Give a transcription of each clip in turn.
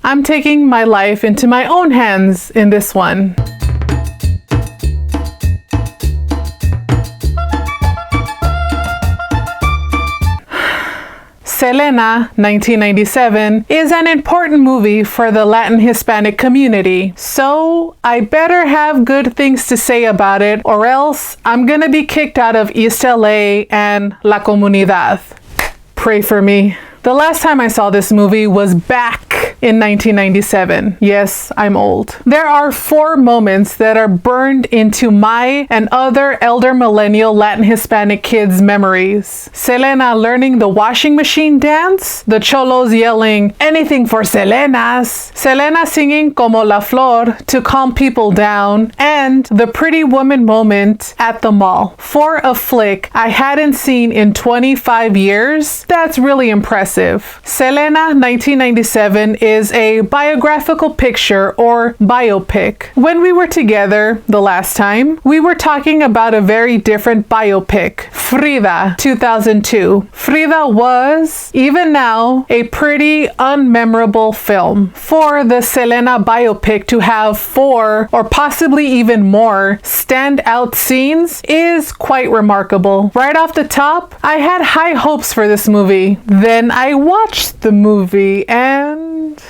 I'm taking my life into my own hands in this one. Selena, 1997, is an important movie for the Latin Hispanic community, so I better have good things to say about it, or else I'm gonna be kicked out of East LA and La Comunidad. Pray for me. The last time I saw this movie was back in 1997. Yes, I'm old. There are 4 moments that are burned into my and other elder millennial Latin Hispanic kids' memories. Selena learning the washing machine dance, the cholos yelling, "Anything for Selenas," Selena singing Como la Flor to calm people down, and the pretty woman moment at the mall. For a flick I hadn't seen in 25 years, that's really impressive. Selena, 1997 is a biographical picture or biopic. When we were together the last time, we were talking about a very different biopic, Frida, 2002. Frida was, even now, a pretty unmemorable film. For the Selena biopic to have 4 or possibly even more standout scenes is quite remarkable. Right off the top, I had high hopes for this movie. Then I watched the movie and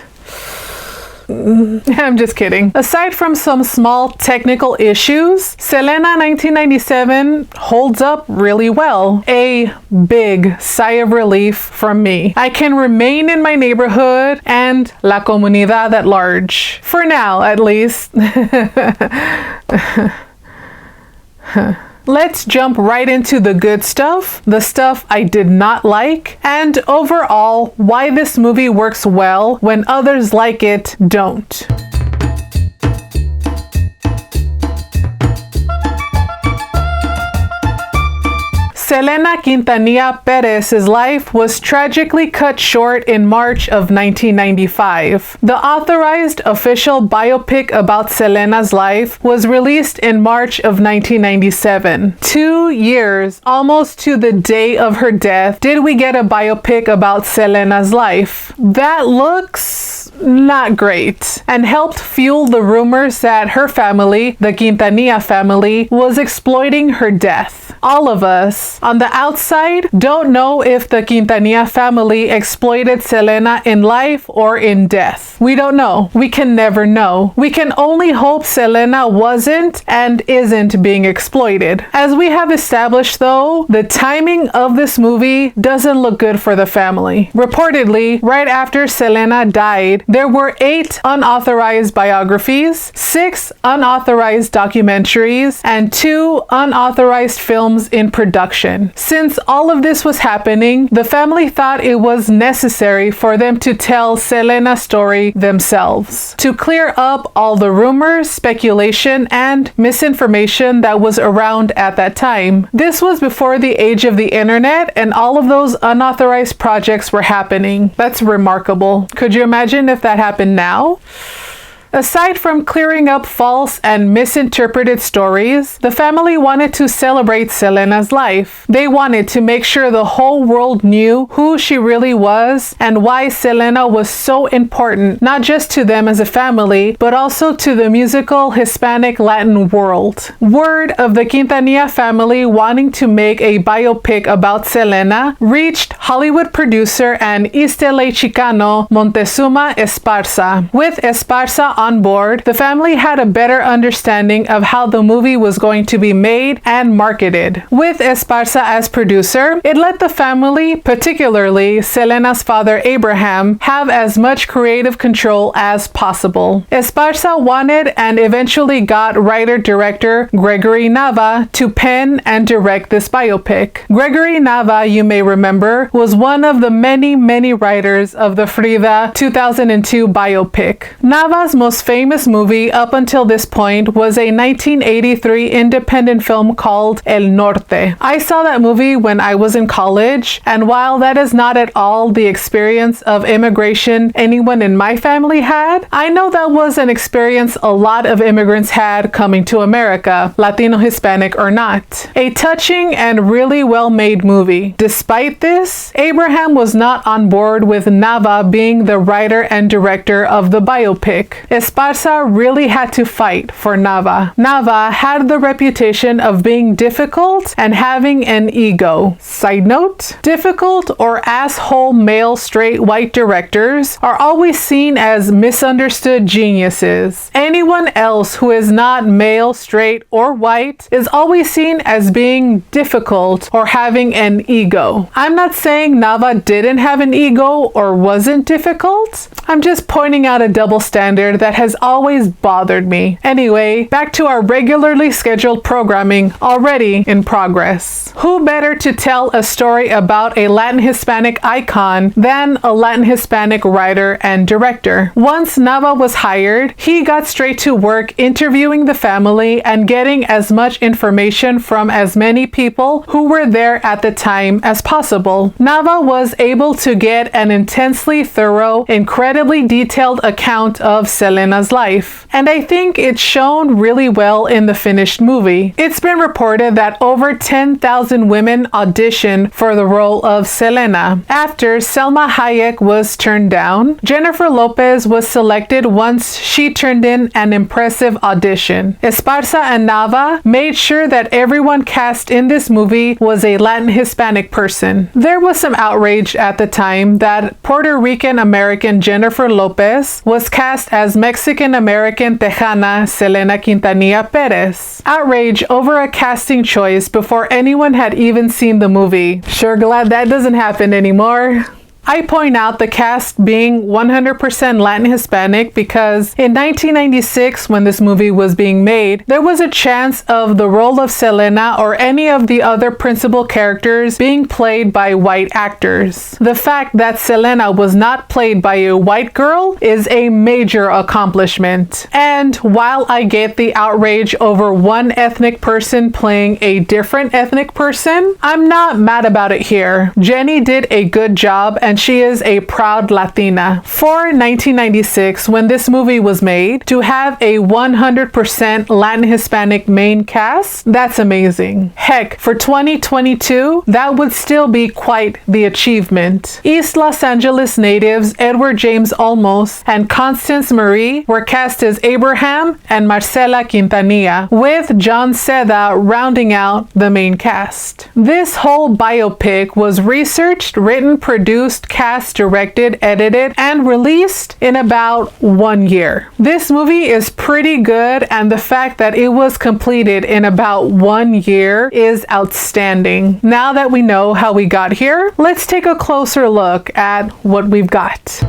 I'm just kidding. Aside from some small technical issues, Selena 1997 holds up really well. A big sigh of relief from me. I can remain in my neighborhood and La Comunidad at large. For now, at least. Let's jump right into the good stuff, the stuff I did not like, and overall, why this movie works well when others like it don't. Selena Quintanilla Perez's life was tragically cut short in March of 1995. The authorized official biopic about Selena's life was released in March of 1997. 2 years, almost to the day of her death, did we get a biopic about Selena's life. That looks not great, and helped fuel the rumors that her family, the Quintanilla family, was exploiting her death. All of us, on the outside, don't know if the Quintanilla family exploited Selena in life or in death. We don't know. We can never know. We can only hope Selena wasn't and isn't being exploited. As we have established though, the timing of this movie doesn't look good for the family. Reportedly, right after Selena died, there were 8 unauthorized biographies, 6 unauthorized documentaries, and 2 unauthorized films in production. Since all of this was happening, the family thought it was necessary for them to tell Selena's story themselves, to clear up all the rumors, speculation, and misinformation that was around at that time. This was before the age of the internet, and all of those unauthorized projects were happening. That's remarkable. Could you imagine if that happened now? Aside from clearing up false and misinterpreted stories, the family wanted to celebrate Selena's life. They wanted to make sure the whole world knew who she really was and why Selena was so important, not just to them as a family, but also to the musical Hispanic Latin world. Word of the Quintanilla family wanting to make a biopic about Selena reached Hollywood producer and East LA Chicano Montezuma Esparza. With Esparza on board, the family had a better understanding of how the movie was going to be made and marketed. With Esparza as producer, it let the family, particularly Selena's father Abraham, have as much creative control as possible. Esparza wanted and eventually got writer-director Gregory Nava to pen and direct this biopic. Gregory Nava, you may remember, was one of the many writers of the Frida 2002 biopic. Nava's most most famous movie up until this point was a 1983 independent film called El Norte. I saw that movie when I was in college, and while that is not at all the experience of immigration anyone in my family had, I know that was an experience a lot of immigrants had coming to America, Latino, Hispanic, or not. A touching and really well-made movie. Despite this, Abraham was not on board with Nava being the writer and director of the biopic. Esparza really had to fight for Nava. Nava had the reputation of being difficult and having an ego. Side note, difficult or asshole male straight white directors are always seen as misunderstood geniuses. Anyone else who is not male, straight, or white is always seen as being difficult or having an ego. I'm not saying Nava didn't have an ego or wasn't difficult. I'm just pointing out a double standard that has always bothered me. Anyway, back to our regularly scheduled programming already in progress. Who better to tell a story about a Latin Hispanic icon than a Latin Hispanic writer and director? Once Nava was hired, he got straight to work interviewing the family and getting as much information from as many people who were there at the time as possible. Nava was able to get an intensely thorough, incredibly detailed account of Selena's life, and I think it's shown really well in the finished movie. It's been reported that over 10,000 women auditioned for the role of Selena. After Selma Hayek was turned down, Jennifer Lopez was selected once she turned in an impressive audition. Esparza and Nava made sure that everyone cast in this movie was a Latin Hispanic person. There was some outrage at the time that Puerto Rican American Jennifer Lopez was cast as Mexican American Tejana Selena Quintanilla Perez. Outrage over a casting choice before anyone had even seen the movie. Sure glad that doesn't happen anymore. I point out the cast being 100% Latin Hispanic because in 1996, when this movie was being made, there was a chance of the role of Selena or any of the other principal characters being played by white actors. The fact that Selena was not played by a white girl is a major accomplishment. And while I get the outrage over one ethnic person playing a different ethnic person, I'm not mad about it here. Jenny did a good job, and she is a proud Latina. For 1996, when this movie was made, to have a 100% Latin Hispanic main cast, that's amazing. Heck, for 2022, that would still be quite the achievement. East Los Angeles natives Edward James Olmos and Constance Marie were cast as Abraham and Marcela Quintanilla, with John Seda rounding out the main cast. This whole biopic was researched, written, produced, cast, directed, edited, and released in about 1 year. This movie is pretty good, and the fact that it was completed in about 1 year is outstanding. Now that we know how we got here, let's take a closer look at what we've got.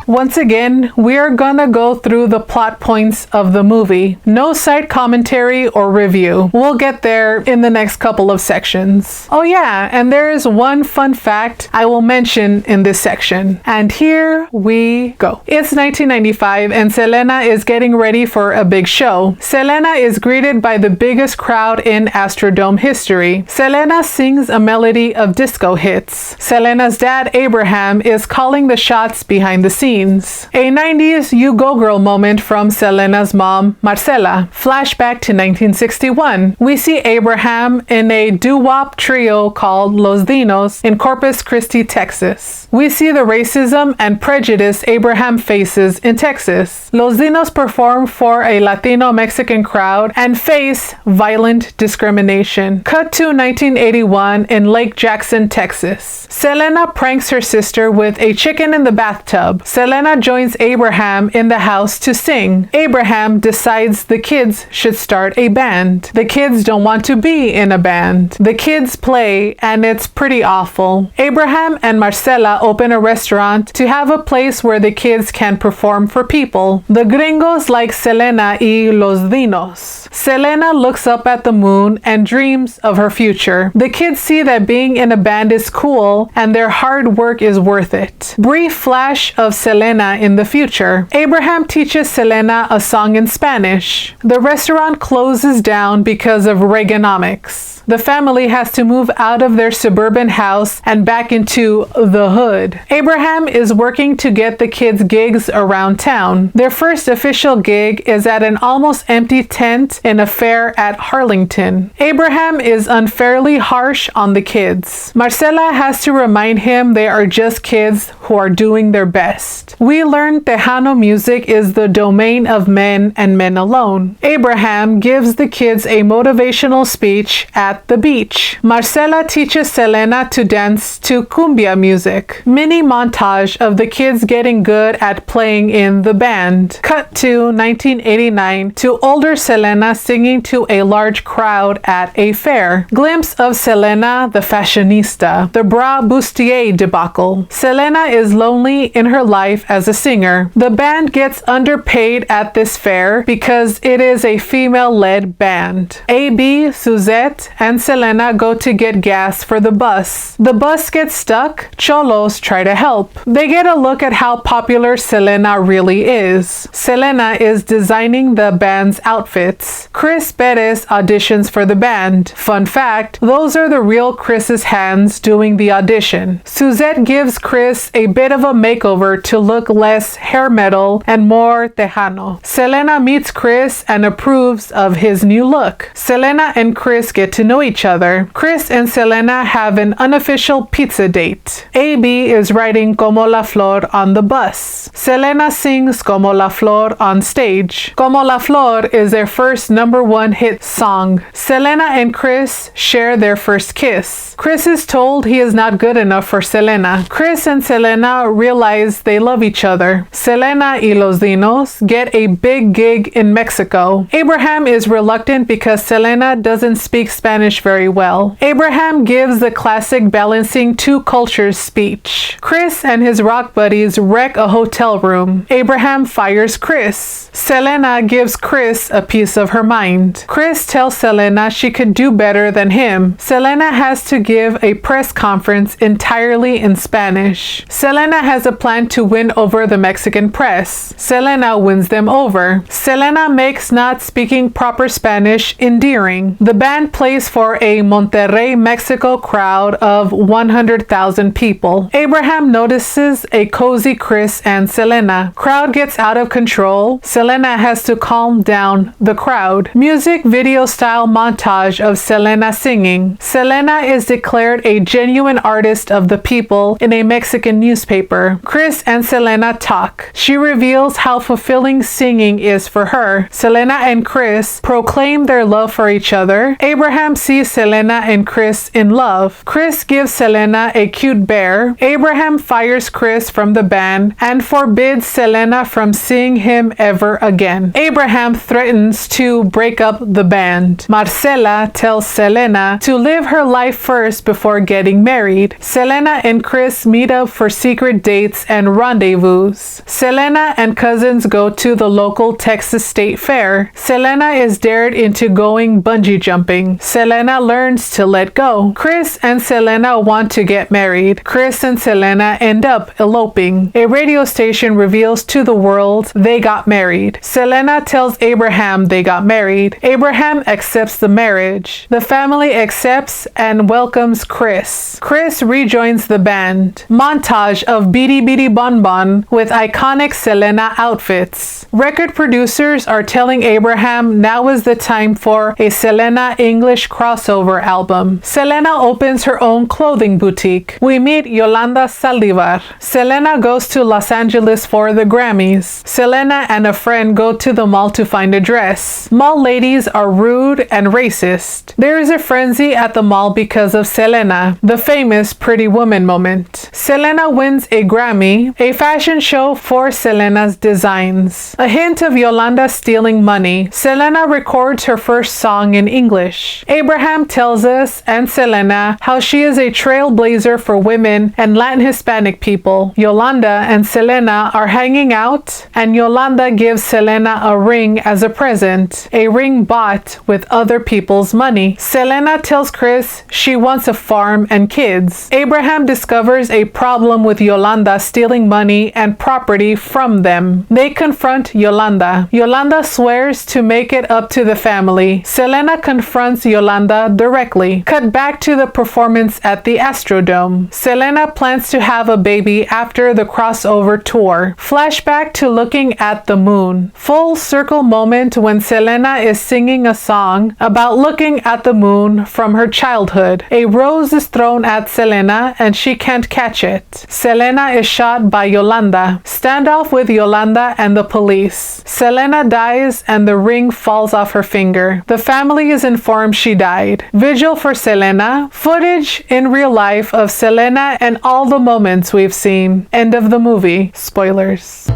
Once again, we are gonna go through the plot points of the movie. No side commentary or review. We'll get there in the next couple of sections. Oh yeah, and there is one fun fact I will mention in this section. And here we go. It's 1995 and Selena is getting ready for a big show. Selena is greeted by the biggest crowd in Astrodome history. Selena sings a melody of disco hits. Selena's dad, Abraham, is calling the shots behind the scenes. A 90s You Go Girl moment from Selena's mom, Marcela. Flashback to 1961. We see Abraham in a doo-wop trio called Los Dinos in Corpus Christi, Texas. We see the racism and prejudice Abraham faces in Texas. Los Dinos perform for a Latino-Mexican crowd and face violent discrimination. Cut to 1981 in Lake Jackson, Texas. Selena pranks her sister with a chicken in the bathtub. Selena Selena joins Abraham in the house to sing. Abraham decides the kids should start a band. The kids don't want to be in a band. The kids play, and it's pretty awful. Abraham and Marcela open a restaurant to have a place where the kids can perform for people. The gringos like Selena y los dinos. Selena looks up at the moon and dreams of her future. The kids see that being in a band is cool and their hard work is worth it. Brief flash of Selena in the future. Abraham teaches Selena a song in Spanish. The restaurant closes down because of Reaganomics. The family has to move out of their suburban house and back into the hood. Abraham is working to get the kids gigs around town. Their first official gig is at an almost empty tent in a fair at Harlington. Abraham is unfairly harsh on the kids. Marcela has to remind him they are just kids who are doing their best. We learn Tejano music is the domain of men and men alone. Abraham gives the kids a motivational speech at the beach. Marcela teaches Selena to dance to cumbia music. Mini montage of the kids getting good at playing in the band. Cut to 1989 to older Selena singing to a large crowd at a fair. Glimpse of Selena the fashionista. The bra bustier debacle. Selena is lonely in her life as a singer. The band gets underpaid at this fair because it is a female-led band. AB, Suzette, and Selena go to get gas for the bus. The bus gets stuck. Cholos try to help. They get a look at how popular Selena really is. Selena is designing the band's outfits. Chris Perez auditions for the band. Fun fact, those are the real Chris's hands doing the audition. Suzette gives Chris a bit of a makeover to look less hair metal and more Tejano. Selena meets Chris and approves of his new look. Selena and Chris get to know each other. Chris and Selena have an unofficial pizza date. AB is writing Como la Flor on the bus. Selena sings Como la Flor on stage. Como la Flor is their first #1 hit song. Selena and Chris share their first kiss. Chris is told he is not good enough for Selena. Chris and Selena realize they love each other. Selena y los dinos get a big gig in Mexico. Abraham is reluctant because Selena doesn't speak Spanish very well. Abraham gives the classic balancing two cultures speech. Chris and his rock buddies wreck a hotel room. Abraham fires Chris. Selena gives Chris a piece of her mind. Chris tells Selena she could do better than him. Selena has to give a press conference entirely in Spanish. Selena has a plan to win over the Mexican press. Selena wins them over. Selena makes not speaking proper Spanish endearing. The band plays for a Monterrey, Mexico crowd of 100,000 people. Abraham notices a cozy Chris and Selena. Crowd gets out of control. Selena has to calm down the crowd. Music video style montage of Selena singing. Selena is declared a genuine artist of the people in a Mexican newspaper. Chris and Selena talk. She reveals how fulfilling singing is for her. Selena and Chris proclaim their love for each other. Abraham sees Selena and Chris in love. Chris gives Selena a cute bear. Abraham fires Chris from the band and forbids Selena from seeing him ever again. Abraham threatens to break up the band. Marcela tells Selena to live her life first before getting married. Selena and Chris meet up for secret dates and rendezvous. Selena and cousins go to the local Texas State Fair. Selena is dared into going bungee jumping. Selena learns to let go. Chris and Selena want to get married. Chris and Selena end up eloping. A radio station reveals to the world they got married. Selena tells Abraham they got married. Abraham accepts the marriage. The family accepts and welcomes Chris. Chris rejoins the band. Montage of Beady Beady Bon Bon with iconic Selena outfits. Record producers are telling Abraham now is the time for a Selena English crossover album. Selena opens her own clothing boutique. We meet Yolanda Saldivar. Selena goes to Los Angeles for the Grammys. Selena and a friend go to the mall to find a dress. Mall ladies are rude and racist. There is a frenzy at the mall because of Selena, the famous Pretty Woman moment. Selena wins a Grammy, a fashion show for Selena's designs. A hint of Yolanda stealing money. Selena records her first song in English. Abraham tells us and Selena how she is a trailblazer for women and Latin Hispanic people. Yolanda and Selena are hanging out, and Yolanda gives Selena a ring as a present, a ring bought with other people's money. Selena tells Chris she wants a farm and kids. Abraham discovers a problem with Yolanda stealing money and property from them. They confront Yolanda. Yolanda swears to make it up to the family. Selena confronts Yolanda directly. Cut back to the performance at the Astrodome. Selena plans to have a baby after the crossover tour. Flashback to looking at the moon. Full circle moment when Selena is singing a song about looking at the moon from her childhood. A rose is thrown at Selena and she can't catch it. Selena is shot by Yolanda. Standoff with Yolanda and the police. Selena dies and the ring falls off her finger. The family is informed she died. Vigil for Selena. Footage in real life of Selena and all the moments we've seen. End of the movie. Spoilers.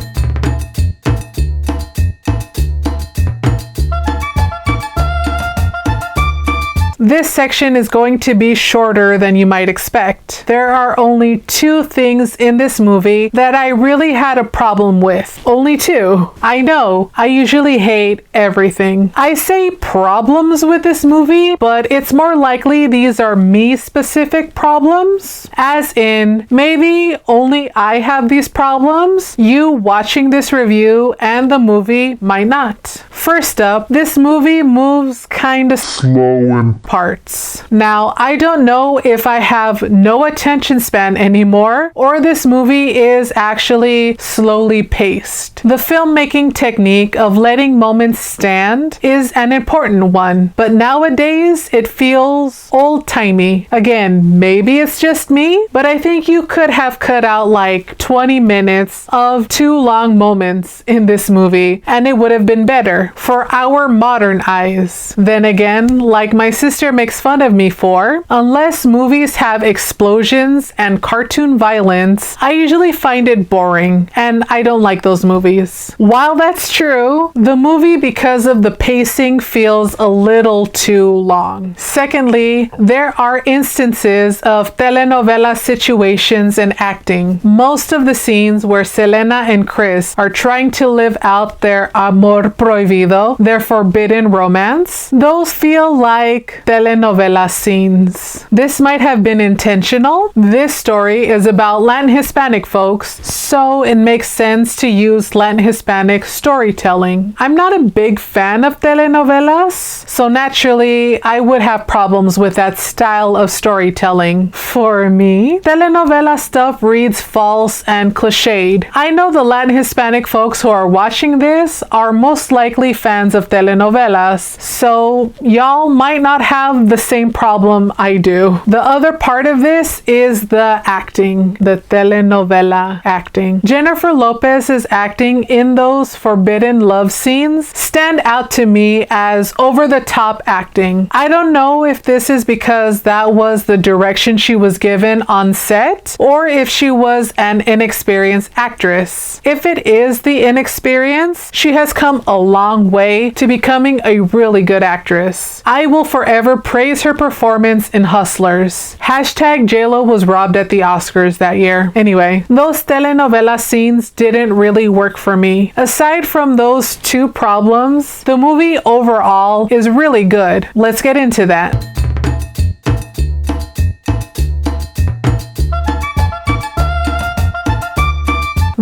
This section is going to be shorter than you might expect. There are only 2 things in this movie that I really had a problem with. Only 2. I know, I usually hate everything. I say problems with this movie, but it's more likely these are me-specific problems. As in, maybe only I have these problems. You watching this review and the movie might not. First up, this movie moves kinda slow in parts. Now, I don't know if I have no attention span anymore or this movie is actually slowly paced. The filmmaking technique of letting moments stand is an important one, but nowadays it feels old-timey. Again, maybe it's just me, but I think you could have cut out like 20 minutes of too long moments in this movie and it would have been better for our modern eyes. Then again, like my sister makes fun of me for, unless movies have explosions and cartoon violence, I usually find it boring and I don't like those movies. While that's true, the movie because of the pacing feels a little too long. Secondly, there are instances of telenovela situations and acting. Most of the scenes where Selena and Chris are trying to live out their amor prohibido, their forbidden romance, those feel like telenovela scenes. This might have been intentional. This story is about Latin Hispanic folks, so it makes sense to use Latin Hispanic storytelling. I'm not a big fan of telenovelas, so naturally I would have problems with that style of storytelling. For me, telenovela stuff reads false and cliched. I know the Latin Hispanic folks who are watching this are most likely fans of telenovelas, so y'all might not have the same problem I do. The other part of this is the acting, the telenovela acting. Jennifer Lopez's acting in those forbidden love scenes stand out to me as over-the-top acting. I don't know if this is because that was the direction she was given on set, or if she was an inexperienced actress. If it is the inexperience, she has come a long way to becoming a really good actress. I will forever praise her performance in Hustlers. Hashtag JLo was robbed at the Oscars that year. Anyway, those telenovela scenes didn't really work for me. Aside from those 2 problems, the movie overall is really good. Let's get into that.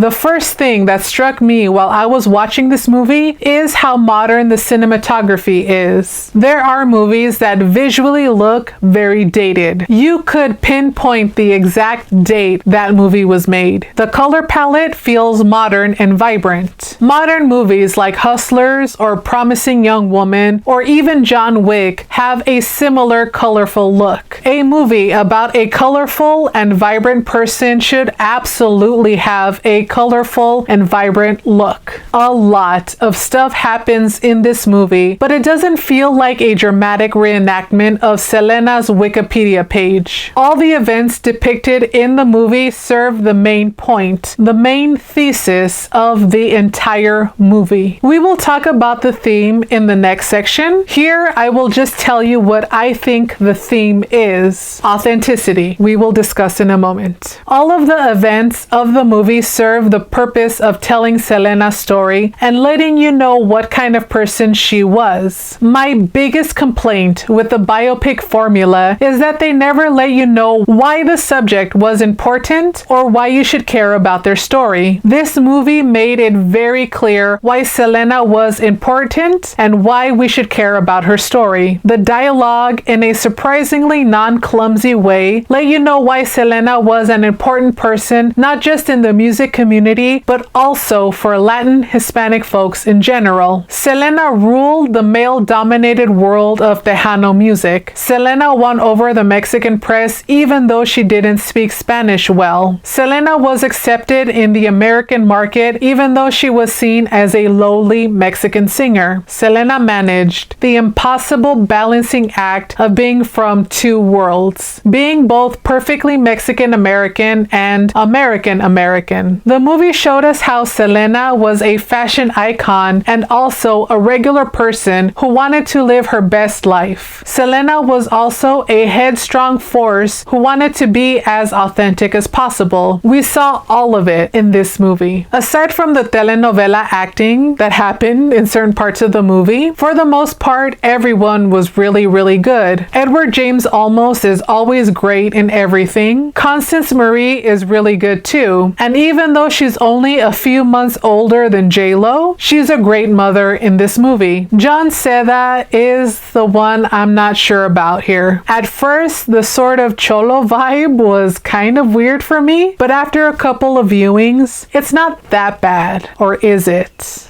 The first thing that struck me while I was watching this movie is how modern the cinematography is. There are movies that visually look very dated. You could pinpoint the exact date that movie was made. The color palette feels modern and vibrant. Modern movies like Hustlers or Promising Young Woman or even John Wick have a similar colorful look. A movie about a colorful and vibrant person should absolutely have a colorful and vibrant look. A lot of stuff happens in this movie, but it doesn't feel like a dramatic reenactment of Selena's Wikipedia page. All the events depicted in the movie serve the main point, the main thesis of the entire movie. We will talk about the theme in the next section. Here, I will just tell you what I think the theme is. Authenticity. We will discuss in a moment. All of the events of the movie serve the purpose of telling Selena's story and letting you know what kind of person she was. My biggest complaint with the biopic formula is that they never let you know why the subject was important or why you should care about their story. This movie made it very clear why Selena was important and why we should care about her story. The dialogue, in a surprisingly non-clumsy way, let you know why Selena was an important person, not just in the music community, but also for Latin Hispanic folks in general. Selena ruled the male-dominated world of Tejano music. Selena won over the Mexican press even though she didn't speak Spanish well. Selena was accepted in the American market even though she was seen as a lowly Mexican singer. Selena managed the impossible balancing act of being from two worlds, being both perfectly Mexican American and American American. The movie showed us how Selena was a fashion icon and also a regular person who wanted to live her best life. Selena was also a headstrong force who wanted to be as authentic as possible. We saw all of it in this movie. Aside from the telenovela acting that happened in certain parts of the movie, for the most part, everyone was really good. Edward James Olmos is always great in everything. Constance Marie is really good too. And even though she's only a few months older than J-Lo, she's a great mother in this movie. John Seda is the one I'm not sure about here. At first, the sort of cholo vibe was kind of weird for me, but after a couple of viewings, it's not that bad. Or is it?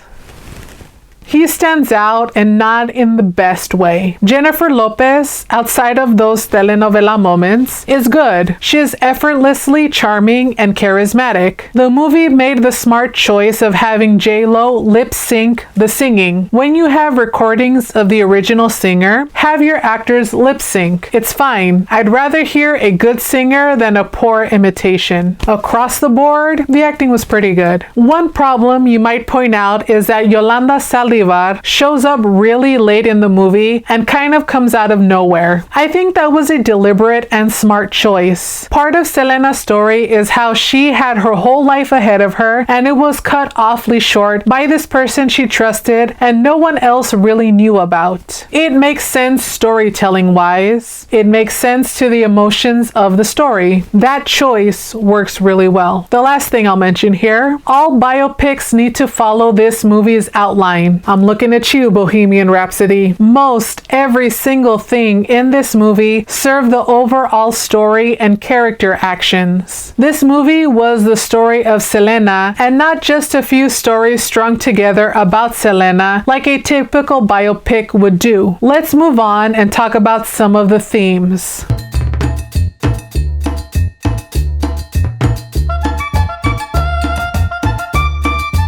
He stands out and not in the best way. Jennifer Lopez, outside of those telenovela moments, is good. She is effortlessly charming and charismatic. The movie made the smart choice of having J-Lo lip sync the singing. When you have recordings of the original singer, have your actors lip sync. It's fine. I'd rather hear a good singer than a poor imitation. Across the board, the acting was pretty good. One problem you might point out is that Yolanda Saldívar shows up really late in the movie and kind of comes out of nowhere. I think that was a deliberate and smart choice. Part of Selena's story is how she had her whole life ahead of her and it was cut awfully short by this person she trusted and no one else really knew about. It makes sense storytelling wise. It makes sense to the emotions of the story. That choice works really well. The last thing I'll mention here, all biopics need to follow this movie's outline. I'm looking at you, Bohemian Rhapsody. Most every single thing in this movie served the overall story and character actions. This movie was the story of Selena and not just a few stories strung together about Selena like a typical biopic would do. Let's move on and talk about some of the themes.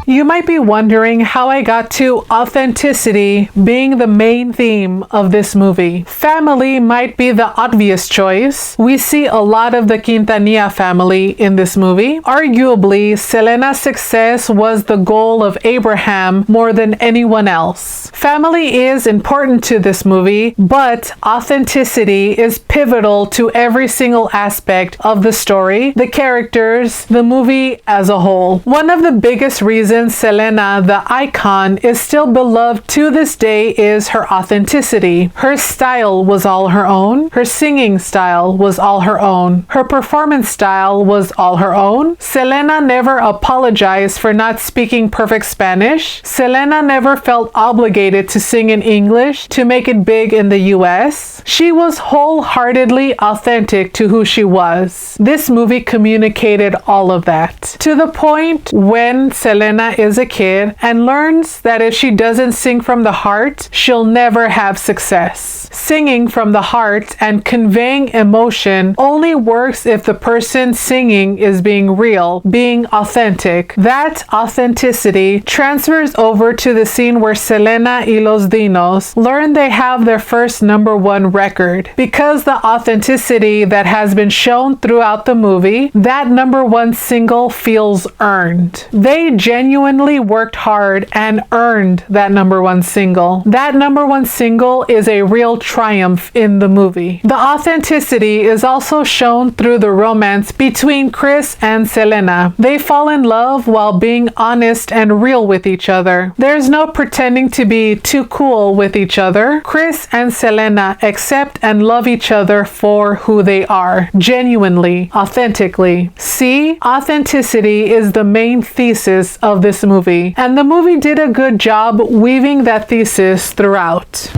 You might be wondering how I got to authenticity being the main theme of this movie. Family might be the obvious choice. We see a lot of the Quintanilla family in this movie. Arguably, Selena's success was the goal of Abraham more than anyone else. Family is important to this movie, but authenticity is pivotal to every single aspect of the story, the characters, the movie as a whole. One of the biggest reasons reason Selena, the icon, is still beloved to this day is her authenticity. Her style was all her own. Her singing style was all her own. Her performance style was all her own. Selena never apologized for not speaking perfect Spanish. Selena never felt obligated to sing in English to make it big in the US. She was wholeheartedly authentic to who she was. This movie communicated all of that. To the point when Selena is a kid and learns that if she doesn't sing from the heart, she'll never have success. Singing from the heart and conveying emotion only works if the person singing is being real, being authentic. That authenticity transfers over to the scene where Selena y los Dinos learn they have their first #1 record. Because the authenticity that has been shown throughout the movie, that #1 single feels earned. They genuinely worked hard and earned that #1 single. That #1 single is a real triumph in the movie. The authenticity is also shown through the romance between Chris and Selena. They fall in love while being honest and real with each other. There's no pretending to be too cool with each other. Chris and Selena accept and love each other for who they are, genuinely, authentically. See, authenticity is the main thesis of this movie, and the movie did a good job weaving that thesis throughout.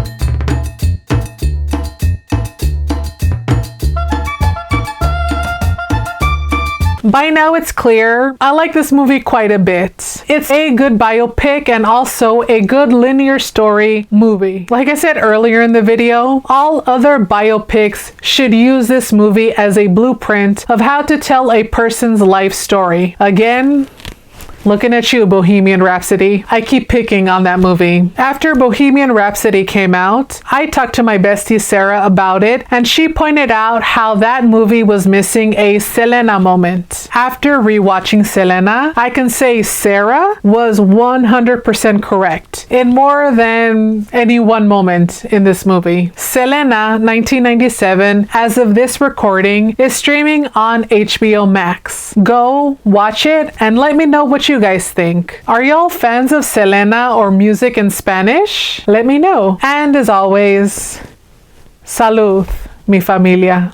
By now it's clear, I like this movie quite a bit. It's a good biopic and also a good linear story movie. Like I said earlier in the video, all other biopics should use this movie as a blueprint of how to tell a person's life story. Again, looking at you, Bohemian Rhapsody. I keep picking on that movie. After Bohemian Rhapsody came out, I talked to my bestie Sarah about it, and she pointed out how that movie was missing a Selena moment. After rewatching Selena, I can say Sarah was 100% correct in more than any one moment in this movie. Selena 1997, as of this recording, is streaming on HBO Max. Go watch it and let me know what you guys think. Are y'all fans of Selena or music in Spanish? Let me know. And as always, salud, mi familia.